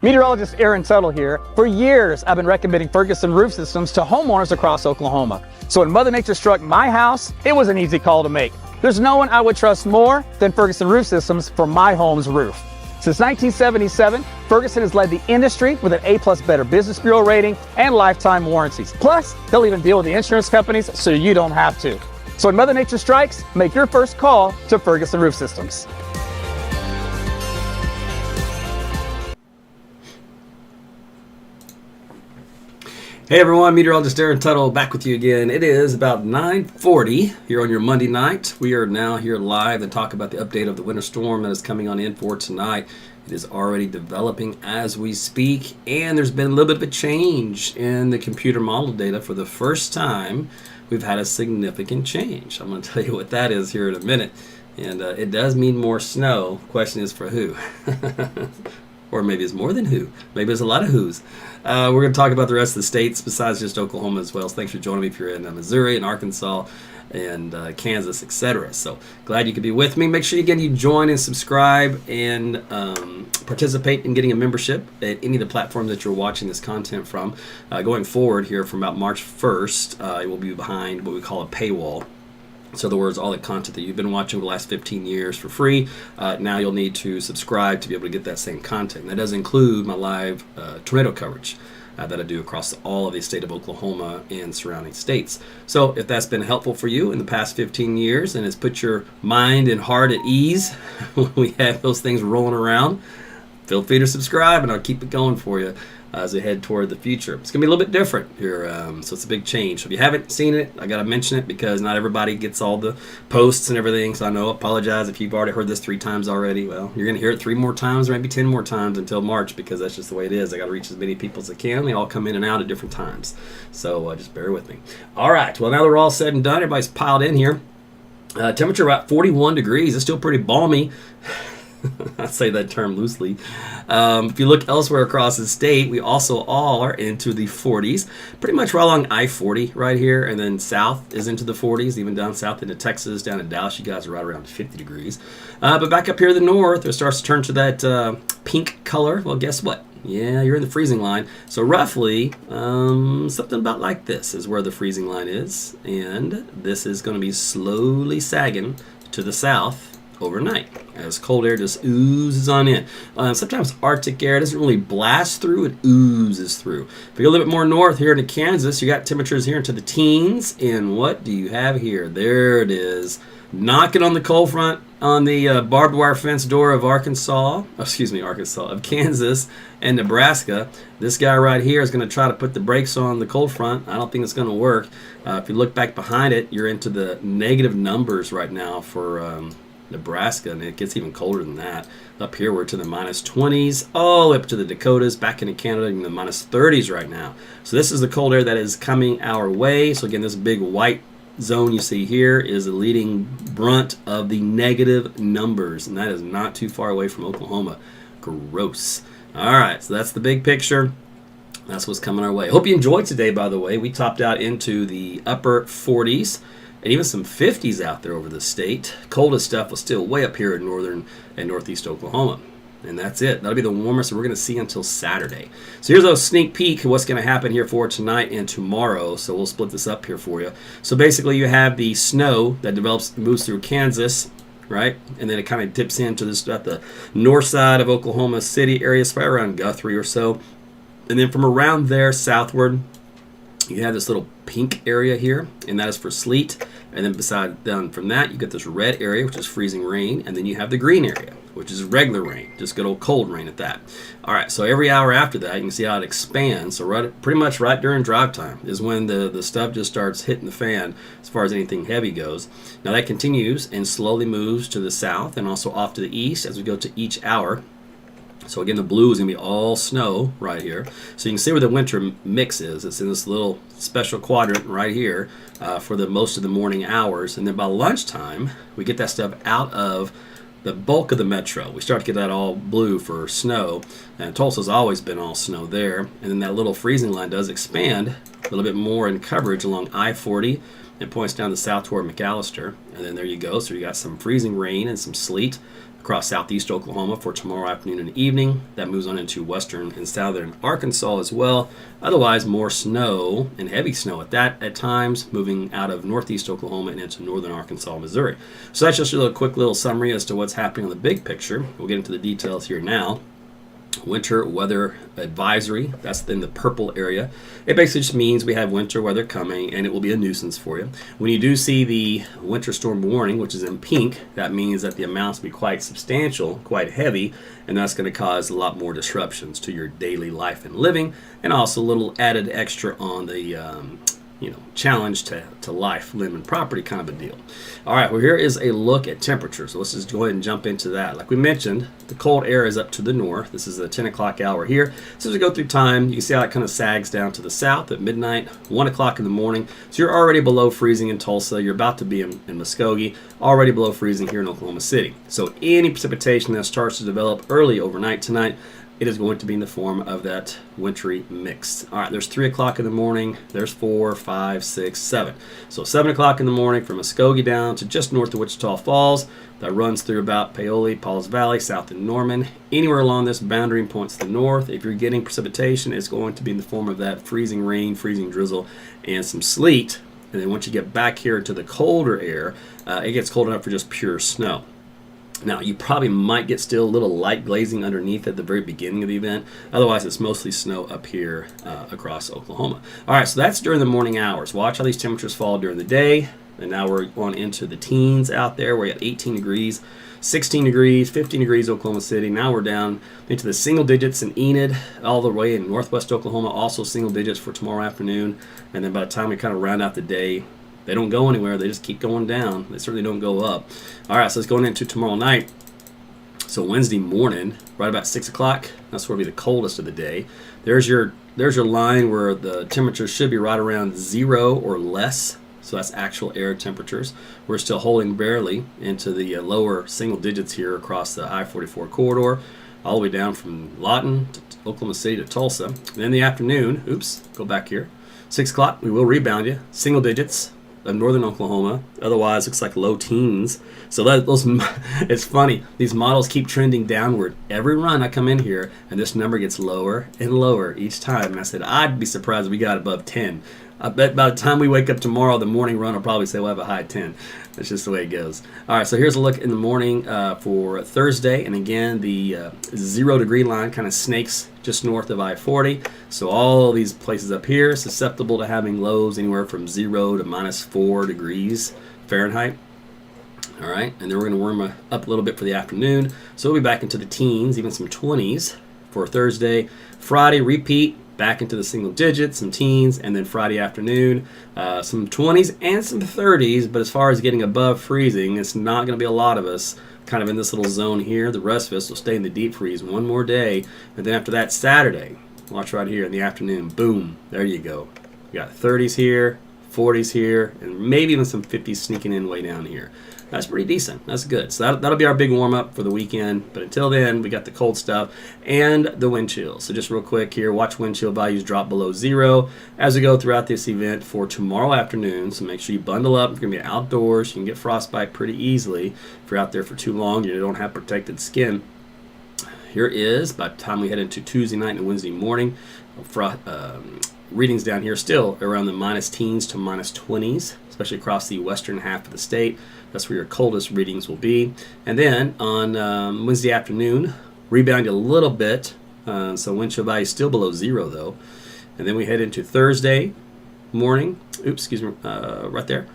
Meteorologist Aaron Tuttle here. For years, I've been recommending Ferguson Roof Systems to homeowners across Oklahoma. So when Mother Nature struck my house, it was an easy call to make. There's no one I would trust more than Ferguson Roof Systems for my home's roof. Since 1977, Ferguson has led the industry with an A+ Better Business Bureau rating and lifetime warranties. Plus, they'll even deal with the insurance companies so you don't have to. So when Mother Nature strikes, make your first call to Ferguson Roof Systems. Hey everyone, Meteorologist Aaron Tuttle back with you again. It is about 9:40 here on your Monday night. We are now here live to talk about the update of the winter storm that is coming on in for tonight. It is already developing as we speak, and there's been a little bit of a change in the computer model data. For the first time, we've had a significant change. I'm going to tell you what that is here in a minute, and it does mean more snow. Question is for who? Or maybe it's more than who. Maybe it's a lot of who's. We're going to talk about the rest of the states besides just Oklahoma as well. So thanks for joining me if you're in Missouri and Arkansas and Kansas, etc. So glad you could be with me. Make sure again you join and subscribe and participate in getting a membership at any of the platforms that you're watching this content from. Going forward here from about March 1st, it will be behind what we call a paywall. So in other words, all the content that you've been watching over the last 15 years for free, now you'll need to subscribe to be able to get that same content. And that does include my live tornado coverage that I do across all of the state of Oklahoma and surrounding states. So if that's been helpful for you in the past 15 years and has put your mind and heart at ease when we have those things rolling around, feel free to subscribe and I'll keep it going for you as we head toward the future. It's going to be a little bit different here, so it's a big change. So if you haven't seen it, I got to mention it because not everybody gets all the posts and everything, so I know, apologize if you've already heard this 3 times already. Well, you're going to hear it 3 more times or maybe 10 more times until March because that's just the way it is. I got to reach as many people as I can. They all come in and out at different times, so just bear with me. All right, well, now that we're all said and done, everybody's piled in here. Temperature about 41 degrees. It's still pretty balmy. I say that term loosely. If you look elsewhere across the state, we also all are into the 40s. Pretty much right along I-40 right here, and then south is into the 40s, even down south into Texas, down in Dallas, you guys are right around 50 degrees. But back up here in the north, it starts to turn to that pink color. Well, guess what? Yeah, you're in the freezing line. So roughly, something about like this is where the freezing line is, and this is going to be slowly sagging to the south overnight as cold air just oozes on in. Sometimes Arctic air doesn't really blast through, it oozes through. If you go a little bit more north here into Kansas, you got temperatures here into the teens, and what do you have here? There it is, knocking on the cold front on the barbed wire fence door of of Kansas and Nebraska. This guy right here is going to try to put the brakes on the cold front. I don't think it's going to work. If you look back behind it, you're into the negative numbers right now for Nebraska, and it gets even colder than that. Up here we're to the minus 20s, all up to the Dakotas, back into Canada in the minus 30s right now. So this is the cold air that is coming our way. So again, this big white zone you see here is the leading brunt of the negative numbers, and that is not too far away from Oklahoma. Gross. All right, so that's the big picture. That's what's coming our way. Hope you enjoyed today, by the way. We topped out into the upper 40s. And even some 50s out there over the state. Coldest stuff was still way up here in northern and northeast Oklahoma. And that's it. That'll be the warmest we're going to see until Saturday. So here's a sneak peek of what's going to happen here for tonight and tomorrow. So we'll split this up here for you. So basically you have the snow that moves through Kansas, right? And then it kind of dips into this at the north side of Oklahoma City area, probably around Guthrie or so. And then from around there southward, you have this little pink area here, and that is for sleet. And then down from that, you get this red area, which is freezing rain. And then you have the green area, which is regular rain, just good old cold rain at that. All right, so every hour after that, you can see how it expands. So pretty much right during drive time is when the stuff just starts hitting the fan as far as anything heavy goes. Now that continues and slowly moves to the south and also off to the east as we go to each hour. So again, the blue is going to be all snow right here. So you can see where the winter mix is. It's in this little special quadrant right here for the most of the morning hours. And then by lunchtime, we get that stuff out of the bulk of the metro. We start to get that all blue for snow. And Tulsa's always been all snow there. And then that little freezing line does expand a little bit more in coverage along I-40. It points down the south toward McAllister. And then there you go. So you got some freezing rain and some sleet across southeast Oklahoma for tomorrow afternoon and evening. That moves on into western and southern Arkansas as well. Otherwise, more snow and heavy snow at times, moving out of northeast Oklahoma and into northern Arkansas, Missouri. So that's just a quick little summary as to what's happening on the big picture. We'll get into the details here now. Winter weather advisory, that's in the purple area. It basically just means we have winter weather coming and it will be a nuisance for you. When you do see the winter storm warning, which is in pink, that means that the amounts will be quite substantial, quite heavy, and that's going to cause a lot more disruptions to your daily life and living, and also a little added extra on the challenge to life, limb, and property kind of a deal. All right, well, here is a look at temperature. So let's just go ahead and jump into that. Like we mentioned, the cold air is up to the north. This is the 10 o'clock hour here. So as we go through time, you can see how it kind of sags down to the south at midnight, 1 o'clock in the morning. So you're already below freezing in Tulsa. You're about to be in Muskogee, already below freezing here in Oklahoma City. So any precipitation that starts to develop early overnight tonight, it is going to be in the form of that wintry mix. All right, there's 3 o'clock in the morning. There's 4, 5, 6, 7. So 7 o'clock in the morning from Muskogee down to just north of Wichita Falls. That runs through about Paoli, Pauls Valley, south in Norman. Anywhere along this boundary points to the north. If you're getting precipitation, it's going to be in the form of that freezing rain, freezing drizzle, and some sleet. And then once you get back here to the colder air, it gets cold enough for just pure snow. Now, you probably might get still a little light glazing underneath at the very beginning of the event. Otherwise, it's mostly snow up here across Oklahoma. All right, so that's during the morning hours. Watch how these temperatures fall during the day. And now we're on into the teens out there. We're at 18 degrees, 16 degrees, 15 degrees Oklahoma City. Now we're down into the single digits in Enid, all the way in northwest Oklahoma, also single digits for tomorrow afternoon. And then by the time we kind of round out the day, they don't go anywhere. They just keep going down. They certainly don't go up. All right, so let's go into tomorrow night. So Wednesday morning, right about 6 o'clock, that's where it'll be the coldest of the day. There's your line where the temperature should be right around 0 or less. So that's actual air temperatures. We're still holding barely into the lower single digits here across the I-44 corridor, all the way down from Lawton to Oklahoma City to Tulsa. And in the afternoon, go back here, 6 o'clock, we will rebound you, single digits of northern Oklahoma. Otherwise, looks like low teens. So it's funny. These models keep trending downward. Every run I come in here, and this number gets lower and lower each time. And I said, I'd be surprised if we got above 10. I bet by the time we wake up tomorrow, the morning run will probably say we'll have a high 10. That's just the way it goes. All right, so here's a look in the morning for Thursday. And again, the 0 degree line kind of snakes just north of I-40. So all these places up here susceptible to having lows anywhere from 0 to -4 degrees Fahrenheit. All right, and then we're going to warm up a little bit for the afternoon. So we'll be back into the teens, even some 20s for Thursday. Friday, repeat. Back into the single digits, some teens, and then Friday afternoon, some 20s and some 30s. But as far as getting above freezing, it's not going to be a lot of us kind of in this little zone here. The rest of us will stay in the deep freeze one more day. And then after that, Saturday, watch right here in the afternoon, boom, there you go. We got 30s here, 40s here, and maybe even some 50s sneaking in way down here. That's pretty decent. That's good. So that'll be our big warm-up for the weekend. But until then, we got the cold stuff and the wind chill. So just real quick here, watch wind chill values drop below 0 as we go throughout this event for tomorrow afternoon. So make sure you bundle up. You're going to be outdoors. You can get frostbite pretty easily. If you're out there for too long, you don't have protected skin. Here is, by the time we head into Tuesday night and Wednesday morning, readings down here still around the -teens to -20s, especially across the western half of the state. That's where your coldest readings will be. And then on Wednesday afternoon, rebound a little bit. So wind chill value is still below 0 though. And then we head into Thursday morning. Right there.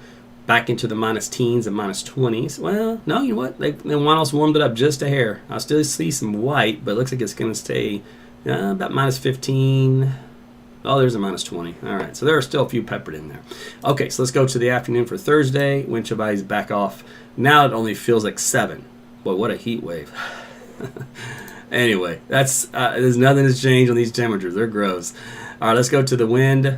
Back into the -teens and -20s. Well, no, you know what? They almost warmed it up just a hair. I still see some white, but it looks like it's going to stay about -15. Oh, there's a -20. All right, so there are still a few peppered in there. Okay, so let's go to the afternoon for Thursday. Wind chill values back off. Now it only feels like 7. Boy, what a heat wave. Anyway, there's nothing that's changed on these temperatures. They're gross. All right, let's go to the wind.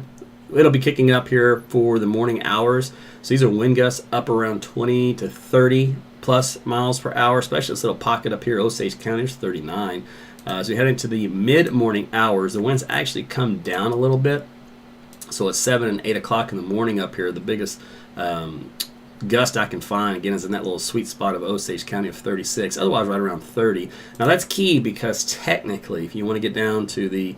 It'll be kicking up here for the morning hours. So these are wind gusts up around 20 to 30 plus miles per hour, especially this little pocket up here, Osage County, is 39. As we head into the mid-morning hours, the winds actually come down a little bit. So at 7 and 8 o'clock in the morning up here, the biggest gust I can find, again, is in that little sweet spot of Osage County of 36, otherwise right around 30. Now that's key because technically, if you want to get down to the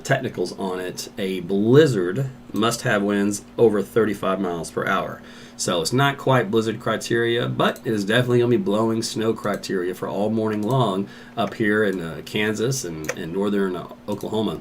technicals on it, a blizzard must have winds over 35 miles per hour. So it's not quite blizzard criteria, but it is definitely going to be blowing snow criteria for all morning long up here in Kansas and northern Oklahoma.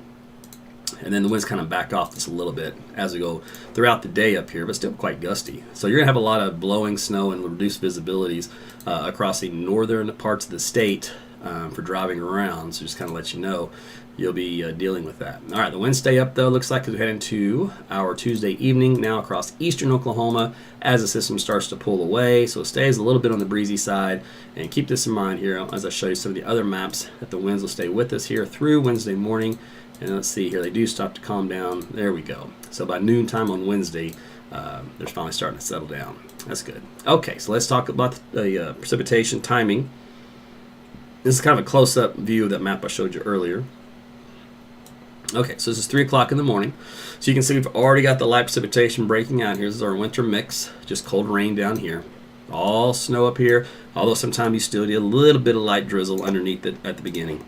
And then the winds kind of back off just a little bit as we go throughout the day up here, but still quite gusty. So you're going to have a lot of blowing snow and reduced visibilities across the northern parts of the state for driving around. So just kind of let you know you'll be dealing with that. All right, the winds stay up, though. Looks like as we head into our Tuesday evening now across eastern Oklahoma as the system starts to pull away. So it stays a little bit on the breezy side. And keep this in mind here as I show you some of the other maps that the winds will stay with us here through Wednesday morning. And let's see here, they do stop to calm down. There we go. So by noontime on Wednesday, they're finally starting to settle down. That's good. Okay, so let's talk about the precipitation timing. This is kind of a close-up view of that map I showed you earlier. Okay, so this is 3 o'clock in the morning. So you can see we've already got the light precipitation breaking out here. This is our winter mix, just cold rain down here. All snow up here, although sometimes you still get a little bit of light drizzle underneath it at the beginning.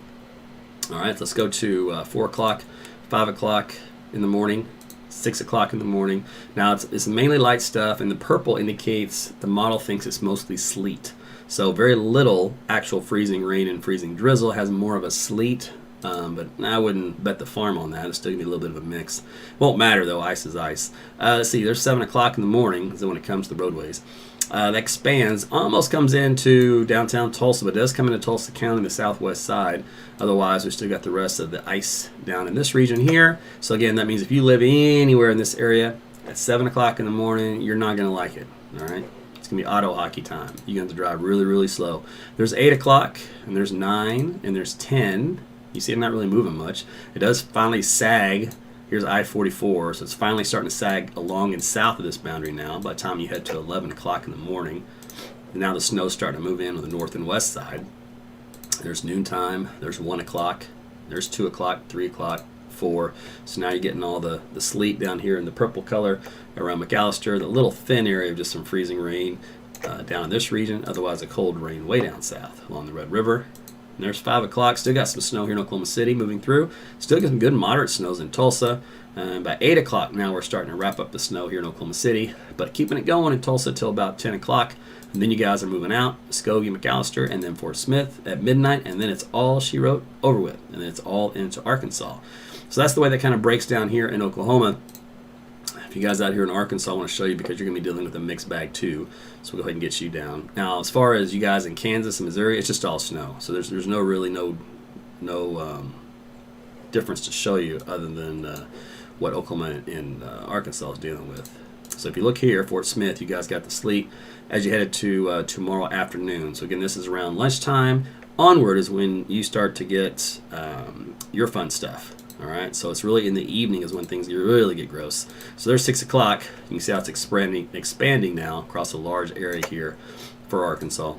All right, let's go to 4 o'clock, 5 o'clock in the morning, 6 o'clock in the morning. Now, it's mainly light stuff, and the purple indicates the model thinks it's mostly sleet. So very little actual freezing rain and freezing drizzle, has more of a sleet, but I wouldn't bet the farm on that. It's still going to be a little bit of a mix. Won't matter, though. Ice is ice. Let's see, there's 7 o'clock in the morning is when it comes to the roadways. That expands, almost comes into downtown Tulsa, but it does come into Tulsa County, the southwest side. Otherwise, we still got the rest of the ice down in this region here. So again, that means if you live anywhere in this area at 7 o'clock in the morning, you're not going to like it. All right, it's going to be auto hockey time. You're going to have to drive really, really slow. There's 8 o'clock, and there's 9, and there's 10. You see, I'm not really moving much. It does finally sag. Here's I-44, so it's finally starting to sag along and south of this boundary now by the time you head to 11 o'clock in the morning. And now the snow's starting to move in on the north and west side. There's noontime, there's 1 o'clock, there's 2 o'clock, 3 o'clock, 4. So now you're getting all the sleet down here in the purple color around McAllister, the little thin area of just some freezing rain down in this region, otherwise a cold rain way down south along the Red River. And there's 5 o'clock. Still got some snow here in Oklahoma City moving through. Still got some good moderate snows in Tulsa. By 8 o'clock now we're starting to wrap up the snow here in Oklahoma City. But keeping it going in Tulsa till about 10 o'clock. And then you guys are moving out. Muskogee, McAllister, and then Fort Smith at midnight. And then it's all, she wrote, over with. And then it's all into Arkansas. So that's the way that kind of breaks down here in Oklahoma. If you guys out here in Arkansas, I want to show you because you're going to be dealing with a mixed bag too. So we'll go ahead and get you down. Now, as far as you guys in Kansas and Missouri, it's just all snow. So there's no difference to show you other than what Oklahoma and Arkansas is dealing with. So if you look here, Fort Smith, you guys got the sleet as you headed to tomorrow afternoon. So again, this is around lunchtime. Onward is when you start to get your fun stuff. All right, so it's really in the evening is when things really get gross. So there's 6 o'clock. You can see how it's expanding now across a large area here for Arkansas.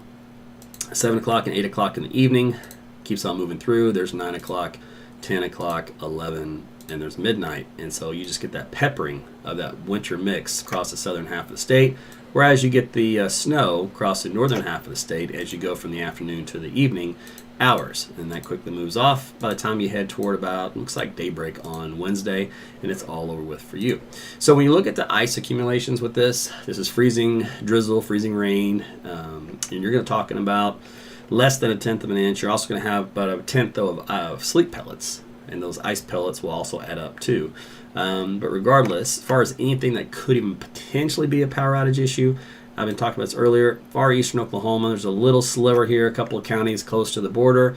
7 o'clock and 8 o'clock in the evening keeps on moving through. There's 9 o'clock, 10 o'clock, 11, and there's midnight. And so you just get that peppering of that winter mix across the southern half of the state, whereas you get the snow across the northern half of the state as you go from the afternoon to the evening hours, and that quickly moves off by the time you head toward about, looks like daybreak on Wednesday, and it's all over with for you. So when you look at the ice accumulations with this is freezing drizzle, freezing rain, and you're going to talking about less than 1/10 of an inch. You're also going to have about 1/10 though of sleet pellets, and those ice pellets will also add up too. But regardless, as far as anything that could even potentially be a power outage issue, I've been talking about this earlier. Far eastern Oklahoma, there's a little sliver here, a couple of counties close to the border.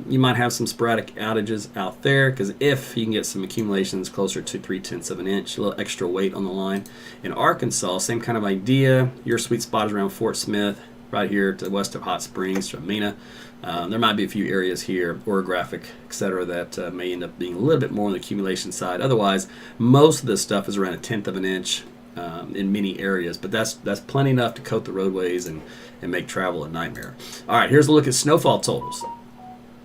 You might have some sporadic outages out there because if you can get some accumulations closer to 3/10 of an inch, a little extra weight on the line. In Arkansas, same kind of idea. Your sweet spot is around Fort Smith, right here to the west of Hot Springs, from Mena. There might be a few areas here, orographic, etc., that may end up being a little bit more on the accumulation side. Otherwise, most of this stuff is around 1/10 of an inch. In many areas, but that's plenty enough to coat the roadways and make travel a nightmare. All right, here's a look at snowfall totals.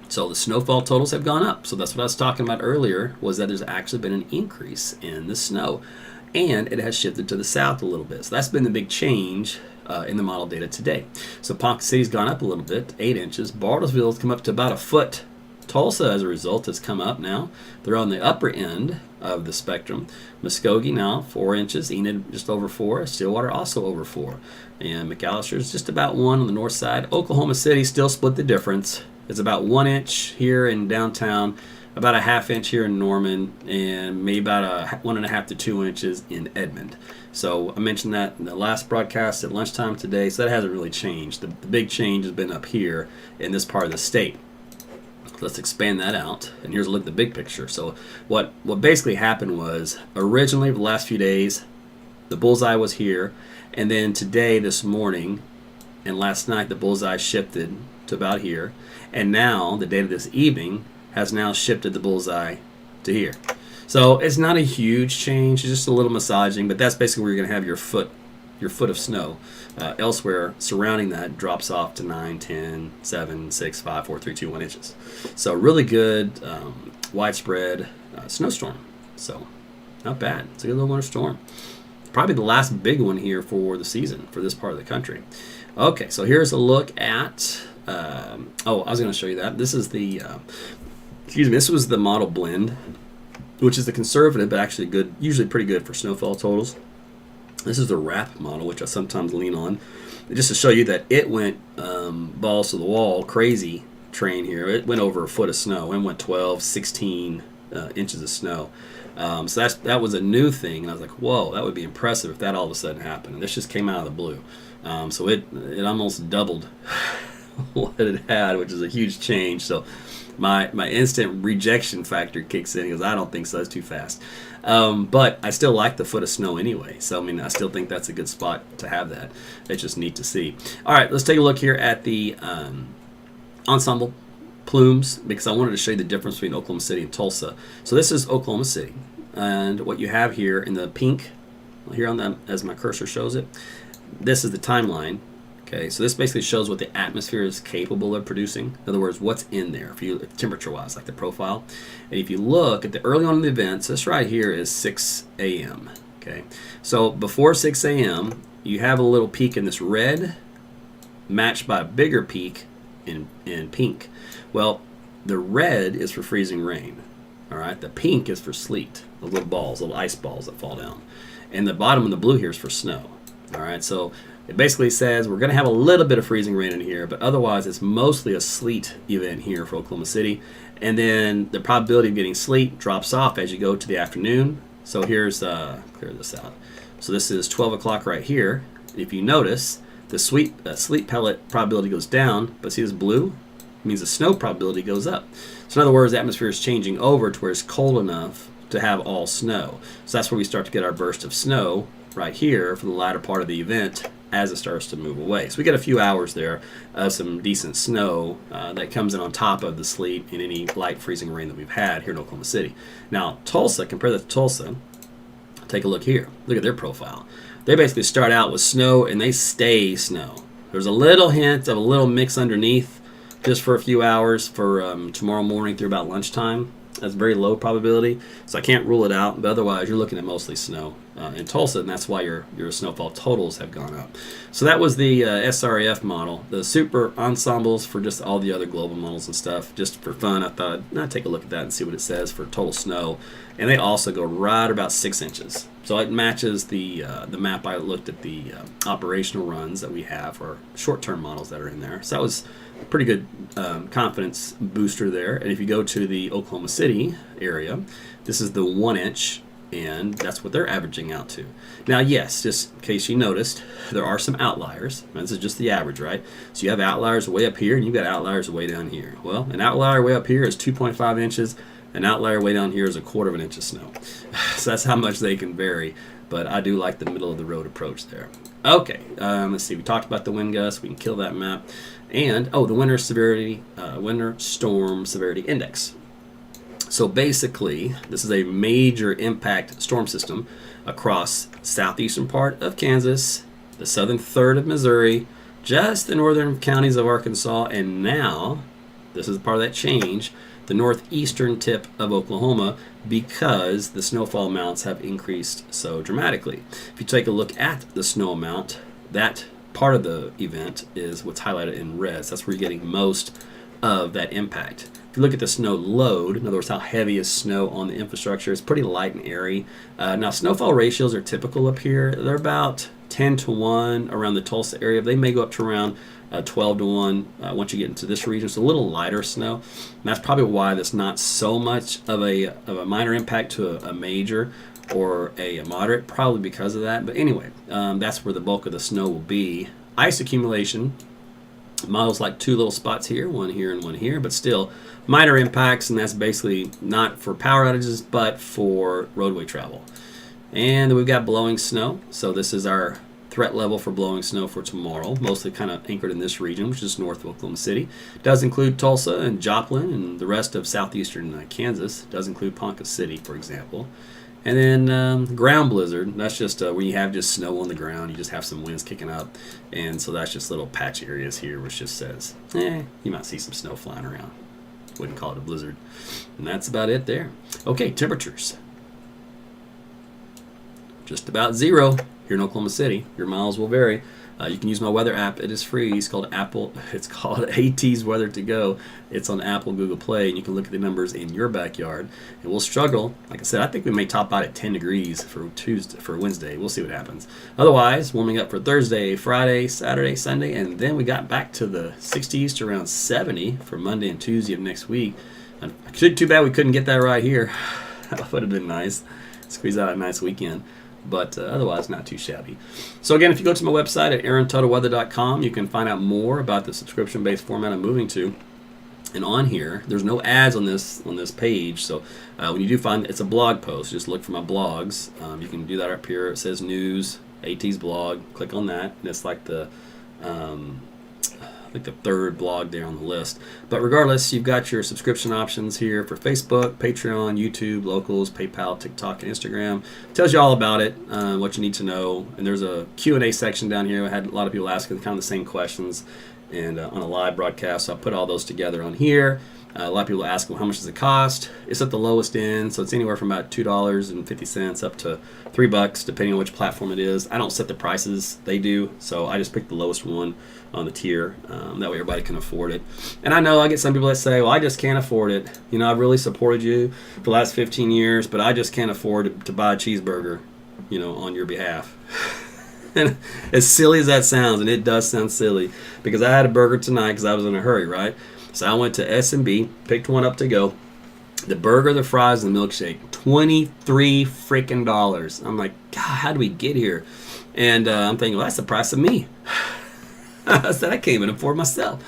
So the snowfall totals have gone up. So that's what I was talking about earlier, was that there's actually been an increase in the snow. and it has shifted to the south a little bit. So that's been the big change in the model data today. So Ponca City's gone up a little bit, 8 inches. Bartlesville's come up to about a foot. Tulsa, as a result, has come up now. They're on the upper end of the spectrum. Muskogee now 4 inches. Enid just over 4. Stillwater also over 4. And McAllister's just about 1 on the north side. Oklahoma City still split the difference. It's about 1 inch here in downtown, about a ½ inch here in Norman, and maybe about a 1.5 to 2 inches in Edmond. So I mentioned that in the last broadcast at lunchtime today, so that hasn't really changed. The big change has been up here in this part of the state. Let's expand that out, and here's a look at the big picture. So what basically happened was, originally for the last few days, the bullseye was here, and then today, this morning, and last night, the bullseye shifted to about here, and now the data this evening has now shifted the bullseye to here. So it's not a huge change, it's just a little massaging, but that's basically where you're going to have your foot of snow. Elsewhere surrounding that drops off to 9, 10, 7, 6, 5, 4, 3, 2, 1 inches. So really good widespread snowstorm. So not bad. It's a good little winter storm. Probably the last big one here for the season for this part of the country. Okay, so here's a look at, I was going to show you that. This is the, this was the model blend, which is the conservative, but actually good, usually pretty good for snowfall totals. This is the wrap model, which I sometimes lean on, just to show you that it went balls to the wall, crazy train here. It went over a foot of snow and went 12, 16 inches of snow. So that was a new thing, and I was like, whoa, that would be impressive if that all of a sudden happened. And this just came out of the blue. So it almost doubled what it had, which is a huge change. So my instant rejection factor kicks in because I don't think so. That's too fast. But I still like the foot of snow anyway. So, I mean, I still think that's a good spot to have that. It's just neat to see. All right, let's take a look here at the ensemble plumes, because I wanted to show you the difference between Oklahoma City and Tulsa. So this is Oklahoma City. And what you have here in the pink, here on the, as my cursor shows it, this is the timeline. Okay, so this basically shows what the atmosphere is capable of producing. In other words, what's in there, temperature-wise, like the profile. And if you look at the early on in the events, this right here is 6 a.m. Okay, so before 6 a.m., you have a little peak in this red, matched by a bigger peak in pink. Well, the red is for freezing rain. All right, the pink is for sleet, the little balls, little ice balls that fall down. And the bottom of the blue here is for snow. All right, so it basically says we're going to have a little bit of freezing rain in here, but otherwise it's mostly a sleet event here for Oklahoma City. And then the probability of getting sleet drops off as you go to the afternoon. So here's, clear this out. So this is 12 o'clock right here. If you notice, the sleet pellet probability goes down, but see this blue? It means the snow probability goes up. So in other words, the atmosphere is changing over to where it's cold enough to have all snow. So that's where we start to get our burst of snow right here for the latter part of the event as it starts to move away. So we get a few hours there of some decent snow that comes in on top of the sleet and any light freezing rain that we've had here in Oklahoma City. Now, Tulsa, compare that to Tulsa. Take a look here. Look at their profile. They basically start out with snow and they stay snow. There's a little hint of a little mix underneath just for a few hours for tomorrow morning through about lunchtime. That's very low probability, so I can't rule it out, but otherwise you're looking at mostly snow in Tulsa, and that's why your snowfall totals have gone up. So that was the SRAF model. The super ensembles for just all the other global models and stuff, just for fun, I thought I'd take a look at that and see what it says for total snow. And they also go right about 6 inches. So it matches the map. I looked at the operational runs that we have, or short-term models that are in there. So that was a pretty good confidence booster there. And if you go to the Oklahoma City area, this is the 1 inch, and that's what they're averaging out to. Now, yes, just in case you noticed, there are some outliers. This is just the average, right? So you have outliers way up here, and you've got outliers way down here. Well, an outlier way up here is 2.5 inches. An outlier way down here is 1/4 inch of snow. So that's how much they can vary. But I do like the middle of the road approach there. Okay, let's see. We talked about the wind gusts. We can kill that map. And, the winter storm severity index. So basically, this is a major impact storm system across southeastern part of Kansas, the southern third of Missouri, just the northern counties of Arkansas, and now, this is part of that change, the northeastern tip of Oklahoma because the snowfall amounts have increased so dramatically. If you take a look at the snow amount, that part of the event is what's highlighted in red. That's where you're getting most of that impact. If you look at the snow load, in other words, how heavy is snow on the infrastructure, it's pretty light and airy. Now, snowfall ratios are typical up here. They're about 10 to 1 around the Tulsa area. They may go up to around 12 to 1 once you get into this region. It's a little lighter snow. And that's probably why there's not so much of a minor impact to a major or a moderate, probably because of that. But anyway, that's where the bulk of the snow will be. Ice accumulation models like 2 little spots here, one here and one here, but still minor impacts, and that's basically not for power outages but for roadway travel. And then we've got blowing snow. So this is our threat level for blowing snow for tomorrow, mostly kind of anchored in this region, which is north of Oklahoma City. It does include Tulsa and Joplin and the rest of southeastern Kansas. It does include Ponca City, for example. And then ground blizzard, that's just where you have just snow on the ground. You just have some winds kicking up. And so that's just little patch areas here, which just says, you might see some snow flying around. Wouldn't call it a blizzard. And that's about it there. Okay, temperatures. Just about 0 here in Oklahoma City. Your miles will vary. You can use my weather app. It is free. It's called AT's Weather to Go. It's on Apple, Google Play, and you can look at the numbers in your backyard. And we'll struggle. Like I said, I think we may top out at 10 degrees for Wednesday. We'll see what happens. Otherwise, warming up for Thursday, Friday, Saturday, Sunday, and then we got back to the 60s to around 70 for Monday and Tuesday of next week. Too bad we couldn't get that right here. That would have been nice. Squeeze out a nice weekend. But otherwise, not too shabby. So again, if you go to my website at aarontutleweather.com, you can find out more about the subscription-based format I'm moving to. And on here, there's no ads on this page. So when you do find it's a blog post, just look for my blogs. You can do that up here. It says news, AT's blog. Click on that, and it's like the the third blog there on the list. But regardless, you've got your subscription options here for Facebook, Patreon, YouTube, Locals, PayPal, TikTok, and Instagram. It tells you all about it, what you need to know. And there's a Q&A section down here. I had a lot of people asking kind of the same questions and on a live broadcast. So I put all those together on here. A lot of people ask, well, how much does it cost? It's at the lowest end, so it's anywhere from about $2.50 up to $3, depending on which platform it is. I don't set the prices, they do, so I just pick the lowest one on the tier. That way everybody can afford it. And I know I get some people that say, well, I just can't afford it. You know, I've really supported you for the last 15 years, but I just can't afford to buy a cheeseburger, you know, on your behalf. And as silly as that sounds, and it does sound silly, because I had a burger tonight because I was in a hurry, right? So I went to S&B, picked one up to go. The burger, the fries, and the milkshake, $23 freaking dollars. I'm like, God, how do we get here? And I'm thinking, well, that's the price of me. I said, I can't even afford myself.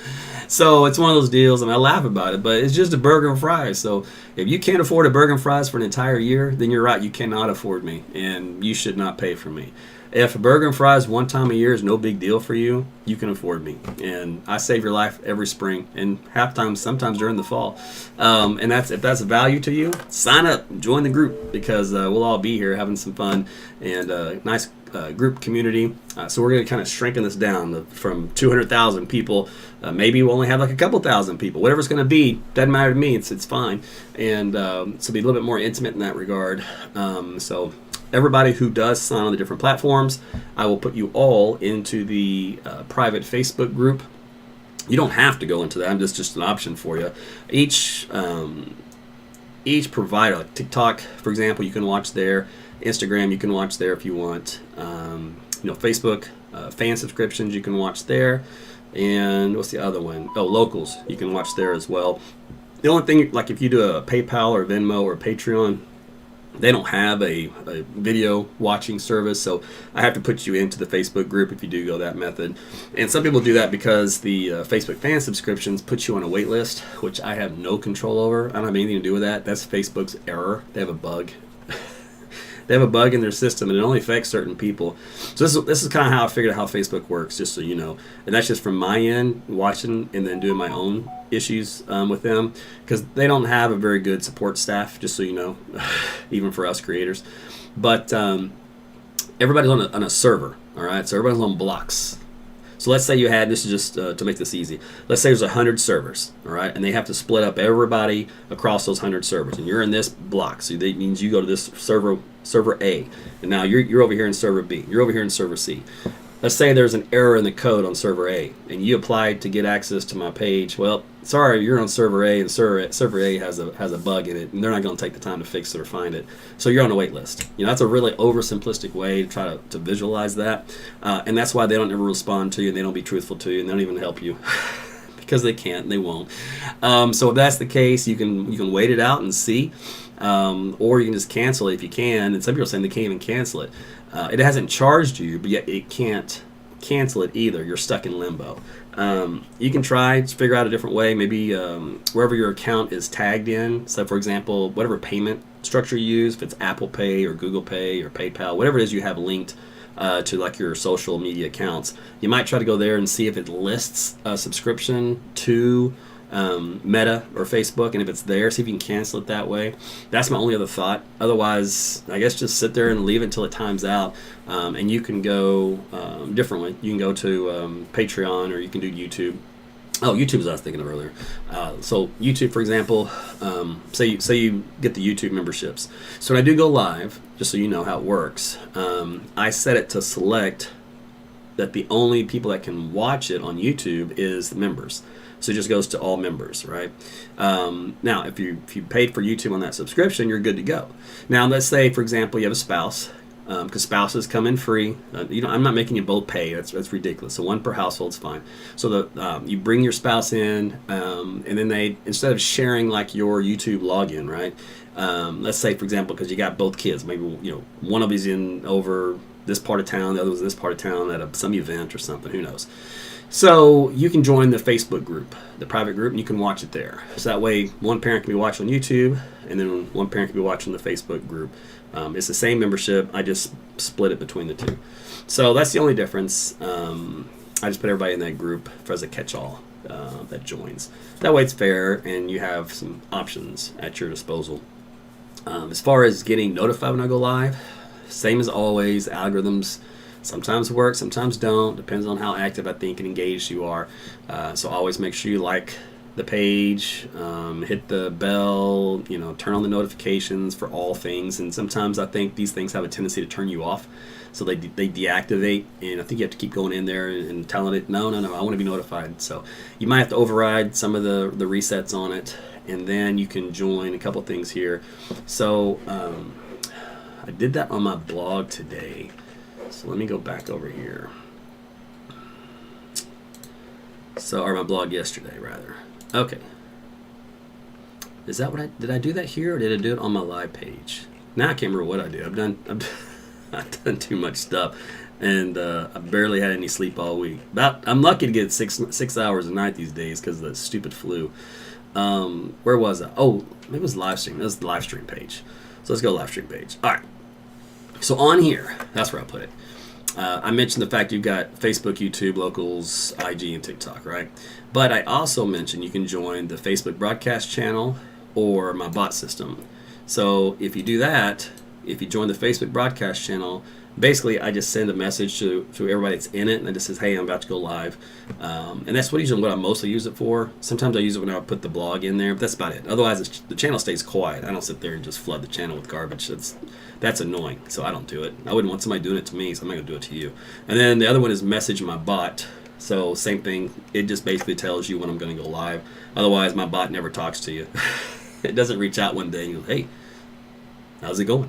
So it's one of those deals, and I laugh about it, but it's just a burger and fries. So if you can't afford a burger and fries for an entire year, then you're right, you cannot afford me, and you should not pay for me. If a burger and fries one time a year is no big deal for you, you can afford me. And I save your life every spring and halftime, sometimes during the fall. And if that's a value to you, sign up, join the group, because we'll all be here having some fun and a nice group community. So we're going to kind of shrinking this down from 200,000 people. Maybe we'll only have like a couple thousand people. Whatever it's going to be, doesn't matter to me. It's fine. And so be a little bit more intimate in that regard. So everybody who does sign on the different platforms, I will put you all into the private Facebook group. You don't have to go into that. I'm just an option for you. Each provider, like TikTok, for example, you can watch there. Instagram, you can watch there if you want. Facebook, fan subscriptions, you can watch there. And what's the other one? Oh, Locals, you can watch there as well. The only thing, like if you do a PayPal or Venmo or Patreon, they don't have a video watching service, so I have to put you into the Facebook group if you do go that method. And some people do that because the Facebook fan subscriptions put you on a wait list, which I have no control over. I don't have anything to do with that. That's Facebook's error. They have a bug. They have a bug in their system, and it only affects certain people. So this is kind of how I figured out how Facebook works, just so you know. And that's just from my end, watching and then doing my own issues with them, because they don't have a very good support staff, just so you know, even for us creators. But everybody's on a server, all right? So everybody's on blocks. So let's say you had, this is just to make this easy, let's say there's 100 servers, all right, and they have to split up everybody across those 100 servers, and you're in this block, so that means you go to this server A, and now you're over here in server B, you're over here in server C. Let's say there's an error in the code on server A, and you applied to get access to my page. Well, sorry, you're on server A, and server A has a bug in it, and they're not going to take the time to fix it or find it. So you're on a wait list. That's a really oversimplistic way to try to visualize that, and that's why they don't ever respond to you, and they don't be truthful to you, and they don't even help you because they can't and they won't. So if that's the case, you can wait it out and see. Or you can just cancel it if you can. And some people are saying they can't even cancel it. It hasn't charged you, but yet it can't cancel it either. You're stuck in limbo. You can try to figure out a different way. Maybe wherever your account is tagged in. So, for example, whatever payment structure you use, if it's Apple Pay or Google Pay or PayPal, whatever it is you have linked to like your social media accounts, you might try to go there and see if it lists a subscription to Meta or Facebook, and if it's there, see if you can cancel it that way. That's my only other thought. Otherwise, I guess just sit there and leave it until it times out, and you can go differently. You can go to Patreon, or you can do YouTube. Oh, YouTube is what I was thinking of earlier. So YouTube, for example, say you get the YouTube memberships. So when I do go live, just so you know how it works, I set it to select that the only people that can watch it on YouTube is the members. So it just goes to all members, right? Now, if you paid for YouTube on that subscription, you're good to go. Now, let's say, for example, you have a spouse, because spouses come in free. I'm not making you both pay. That's ridiculous. So one per household is fine. So you bring your spouse in, and then they, instead of sharing like your YouTube login, right? Let's say, for example, because you got both kids, maybe one of you's in over this part of town, the other was in this part of town at some event or something. Who knows? So you can join the Facebook group, the private group, and you can watch it there. So that way, one parent can be watching on YouTube, and then one parent can be watching the Facebook group. It's the same membership. I just split it between the two. So that's the only difference. I just put everybody in that group as a catch-all that joins. That way it's fair, and you have some options at your disposal. As far as getting notified when I go live, same as always, algorithms sometimes work, sometimes don't. Depends on how active I think and engaged you are. So always make sure you like the page, hit the bell, turn on the notifications for all things. And sometimes I think these things have a tendency to turn you off. So they deactivate, and I think you have to keep going in there and telling it, no, I want to be notified. So you might have to override some of the resets on it, and then you can join a couple things here. So I did that on my blog today. So let me go back over here. Or my blog yesterday, rather. Okay. Is that what did I do that here, or did I do it on my live page? Now I can't remember what I did. I've done too much stuff, and I barely had any sleep all week. I'm lucky to get six hours a night these days because of the stupid flu. Where was I? Oh, maybe it was live stream. That was the live stream page. So let's go live stream page. All right. So on here, that's where I put it. I mentioned the fact you've got Facebook, YouTube, Locals, IG, and TikTok, right? But I also mentioned you can join the Facebook broadcast channel or my bot system. So if you do that, if you join the Facebook broadcast channel, basically I just send a message to everybody that's in it, and it just says, hey, I'm about to go live. And that's what I mostly use it for. Sometimes I use it when I put the blog in there, but that's about it. Otherwise, the channel stays quiet. I don't sit there and just flood the channel with garbage. That's annoying, so I don't do it. I wouldn't want somebody doing it to me, so I'm not going to do it to you. And then the other one is message my bot. So same thing. It just basically tells you when I'm going to go live. Otherwise, my bot never talks to you. It doesn't reach out one day and go, hey, how's it going?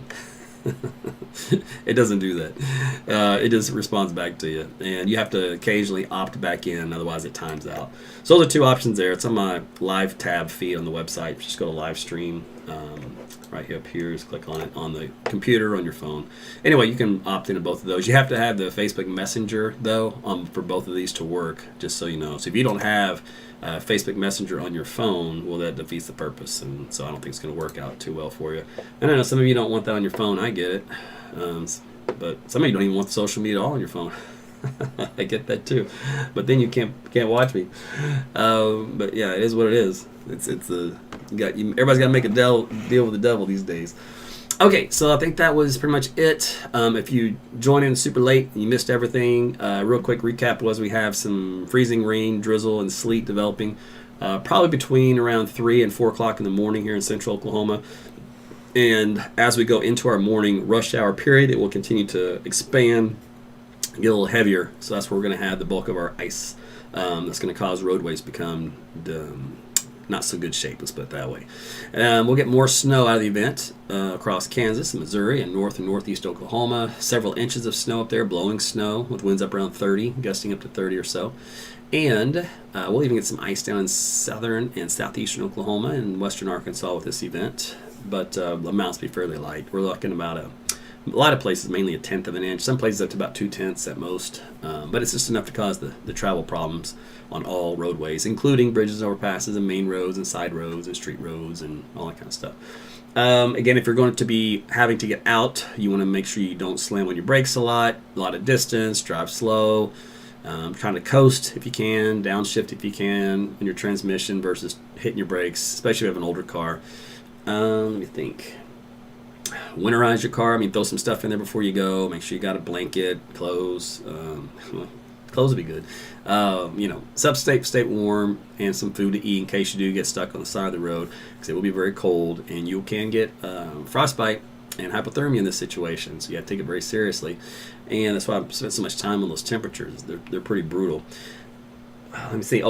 It doesn't do that. It just responds back to you, and you have to occasionally opt back in, otherwise it times out. So those are two options there. It's on my live tab feed on the website. Just go to live stream right here up here. Just click on it on the computer, on your phone. Anyway, you can opt into both of those. You have to have the Facebook Messenger though for both of these to work, just so you know. So if you don't have Facebook Messenger on your phone, well, that defeats the purpose, and so I don't think it's going to work out too well for you. And I know some of you don't want that on your phone. I get it, but some of you don't even want social media at all on your phone. I get that too, but then you can't watch me. But yeah, it is what it is. Everybody's got to make a deal with the devil these days. Okay, so I think that was pretty much it. If you joined in super late and you missed everything, real quick recap was we have some freezing rain, drizzle, and sleet developing probably between around 3 and 4 o'clock in the morning here in central Oklahoma. And as we go into our morning rush hour period, it will continue to expand, get a little heavier. So that's where we're going to have the bulk of our ice. That's going to cause roadways to become not so good shape, let's put it that way. We'll get more snow out of the event across Kansas and Missouri and north and northeast Oklahoma. Several inches of snow up there, blowing snow with winds up around 30, gusting up to 30 or so. And we'll even get some ice down in southern and southeastern Oklahoma and western Arkansas with this event. But the amounts will be fairly light. We're looking about a lot of places, mainly 1/10 of an inch. Some places up to about 2/10 at most. But it's just enough to cause the travel problems on all roadways, including bridges, overpasses, and main roads, and side roads, and street roads, and all that kind of stuff. Again, if you're going to be having to get out, you want to make sure you don't slam on your brakes a lot of distance, drive slow, trying to coast if you can, downshift if you can in your transmission versus hitting your brakes, especially if you have an older car. Let me think. Winterize your car. I mean, throw some stuff in there before you go. Make sure you got a blanket, clothes. Clothes would be good. Stay warm, and some food to eat in case you do get stuck on the side of the road, because it will be very cold, and you can get frostbite and hypothermia in this situation. So you have to take it very seriously, and that's why I've spent so much time on those temperatures. They're pretty brutal. Let me see.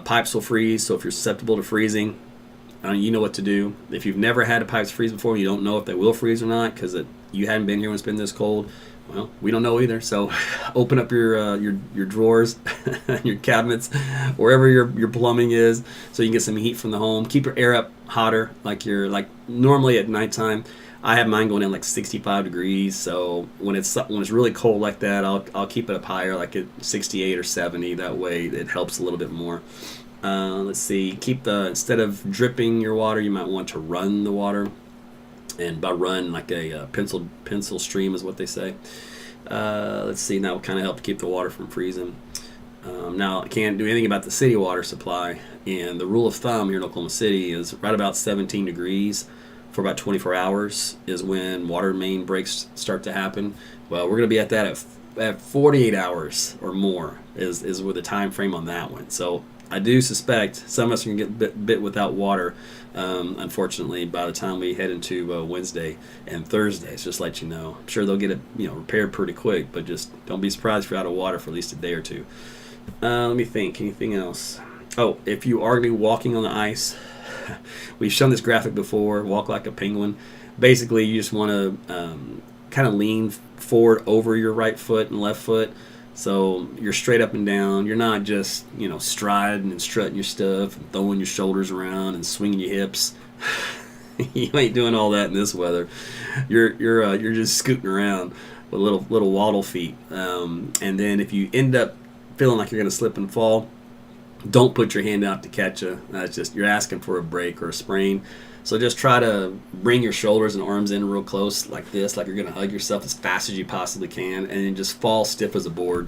Pipes will freeze. So if you're susceptible to freezing, you know what to do. If you've never had a pipes freeze before, you don't know if they will freeze or not because you hadn't been here when it's been this cold. Well, we don't know either. So open up your drawers, your cabinets, wherever your plumbing is, so you can get some heat from the home. Keep your air up hotter, like normally at nighttime. I have mine going in like 65 degrees. So when it's really cold like that, I'll keep it up higher, like at 68 or 70. That way it helps a little bit more. Let's see. Instead of dripping your water, you might want to run the water. And by run, like a pencil stream is what they say. Let's see. That will kind of help keep the water from freezing. Now, I can't do anything about the city water supply. And the rule of thumb here in Oklahoma City is right about 17 degrees for about 24 hours is when water main breaks start to happen. Well, we're going to be at that at 48 hours or more is with the time frame on that one. So I do suspect some of us are going to get bit without water, unfortunately, by the time we head into Wednesday and Thursday. So just let you know. I'm sure they'll get it repaired pretty quick, but just don't be surprised if you're out of water for at least a day or two. Let me think. Anything else? Oh, if you are going to be walking on the ice, we've shown this graphic before, walk like a penguin. Basically, you just want to kind of lean forward over your right foot and left foot. So you're straight up and down. You're not just, striding and strutting your stuff and throwing your shoulders around and swinging your hips. You ain't doing all that in this weather. You're just scooting around with little waddle feet. And then if you end up feeling like you're going to slip and fall, don't put your hand out to catch you. That's just, you're asking for a break or a sprain. So just try to bring your shoulders and arms in real close like this, like you're going to hug yourself as fast as you possibly can, and then just fall stiff as a board.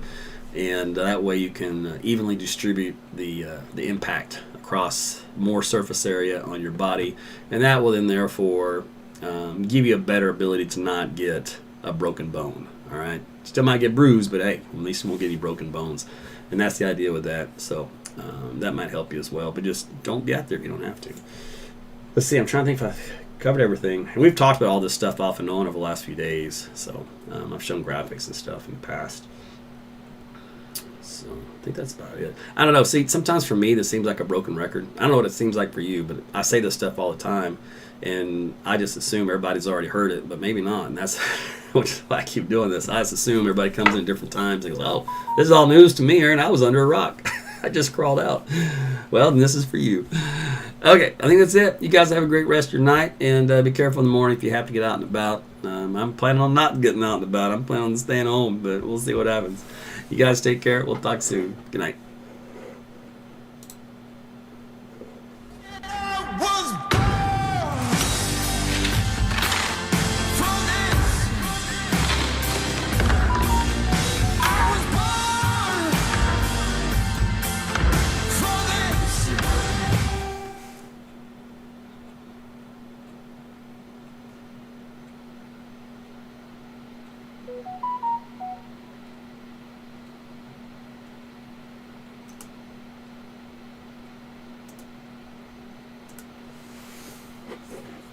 And that way you can evenly distribute the impact across more surface area on your body. And that will then therefore give you a better ability to not get a broken bone. All right? Still might get bruised, but hey, at least you won't get any broken bones. And that's the idea with that. So that might help you as well. But just don't be out there if you don't have to. Let's see, I'm trying to think if I've covered everything. And we've talked about all this stuff off and on over the last few days. So I've shown graphics and stuff in the past. So I think that's about it. I don't know. See, sometimes for me, this seems like a broken record. I don't know what it seems like for you, but I say this stuff all the time. And I just assume everybody's already heard it, but maybe not. And that's which is why I keep doing this. I just assume everybody comes in at different times and goes, oh, this is all news to me, Aaron. I was under a rock. I just crawled out. Well, then this is for you. Okay, I think that's it. You guys have a great rest of your night, and be careful in the morning if you have to get out and about. I'm planning on not getting out and about. I'm planning on staying home, but we'll see what happens. You guys take care. We'll talk soon. Good night.